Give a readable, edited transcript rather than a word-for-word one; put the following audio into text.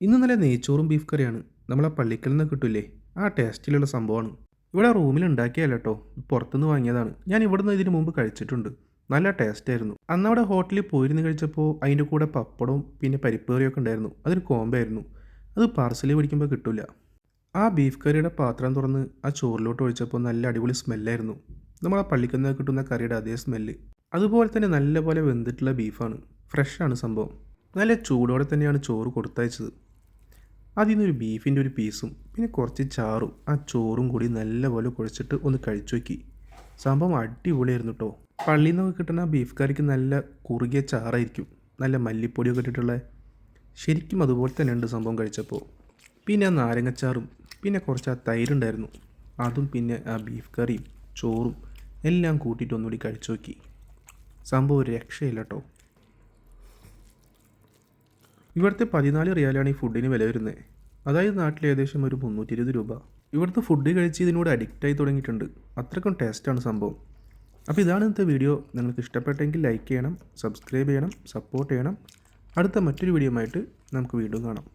ഇന്ന് നല്ല നെയ്ച്ചോറും ബീഫ് കറിയാണ്. നമ്മളെ പള്ളിക്കൽ നിന്ന് കിട്ടൂലേ, ആ ടേസ്റ്റിലുള്ള സംഭവമാണ്. ഇവിടെ റൂമിൽ ഉണ്ടാക്കിയല്ല കേട്ടോ, പുറത്തുനിന്ന് വാങ്ങിയതാണ്. ഞാൻ ഇവിടുന്ന് ഇതിന് മുമ്പ് കഴിച്ചിട്ടുണ്ട്. നല്ല ടേസ്റ്റ് ആയിരുന്നു. അന്ന് അവിടെ ഹോട്ടലിൽ പോയിരുന്ന് കഴിച്ചപ്പോൾ അതിൻ്റെ കൂടെ പപ്പടവും പിന്നെ പരിപ്പ് കറിയൊക്കെ ഉണ്ടായിരുന്നു. അതൊരു കോംബോ ആയിരുന്നു. അത് പാർസലിൽ പിടിക്കുമ്പോൾ കിട്ടില്ല. ആ ബീഫ് കറിയുടെ പാത്രം തുറന്ന് ആ ചോറിലോട്ട് ഒഴിച്ചപ്പോൾ നല്ല അടിപൊളി സ്മെല്ലായിരുന്നു. നമ്മളെ പള്ളിക്കൽ നിന്ന് കിട്ടുന്ന കറിയുടെ അതേ സ്മെല്ല്. അതുപോലെ തന്നെ നല്ലപോലെ വെന്തിട്ടുള്ള ബീഫാണ്. ഫ്രഷാണ് സംഭവം. നല്ല ചൂടോടെ തന്നെയാണ് ചോറ് കൊടുത്തയച്ചത്. അതിൽ നിന്നൊരു ബീഫിൻ്റെ ഒരു പീസും പിന്നെ കുറച്ച് ചാറും ആ ചോറും കൂടി നല്ലപോലെ കുഴച്ചിട്ട് ഒന്ന് കഴിച്ചു നോക്കി. സംഭവം അടിപൊളിയായിരുന്നു കേട്ടോ. പള്ളിയിൽ നിന്നൊക്കെ കിട്ടുന്ന ആ ബീഫ് കറിക്ക് നല്ല കുറുകിയ ചാറായിരിക്കും, നല്ല മല്ലിപ്പൊടിയൊക്കെ ഇട്ടിട്ടുള്ള. ശരിക്കും അതുപോലെ തന്നെ ഉണ്ട് സംഭവം കഴിച്ചപ്പോൾ. പിന്നെ ആ നാരങ്ങച്ചാറും പിന്നെ കുറച്ച് ആ തൈരുണ്ടായിരുന്നു. അതും പിന്നെ ആ ബീഫ് കറിയും ചോറും എല്ലാം കൂട്ടിയിട്ട് ഒന്നുകൂടി കഴിച്ചു നോക്കി. സംഭവം ഒരു രക്ഷയില്ല കേട്ടോ. ഇവിടുത്തെ 14 റിയാലാണ് ഈ ഫുഡിന് വില വരുന്നത്. അതായത് നാട്ടിൽ ഏകദേശം ഒരു 320 രൂപ. ഇവിടുത്തെ ഫുഡ് കഴിച്ച് ഇതിനോട് അഡിക്റ്റായി തുടങ്ങിയിട്ടുണ്ട്. അത്രയ്ക്കും ടേസ്റ്റാണ് സംഭവം. അപ്പോൾ ഇതാണ് ഇന്നത്തെ വീഡിയോ. നിങ്ങൾക്ക് ഇഷ്ടപ്പെട്ടെങ്കിൽ ലൈക്ക് ചെയ്യണം, സബ്സ്ക്രൈബ് ചെയ്യണം, സപ്പോർട്ട് ചെയ്യണം. അടുത്ത മറ്റൊരു വീഡിയോ ആയിട്ട് നമുക്ക് വീണ്ടും കാണാം.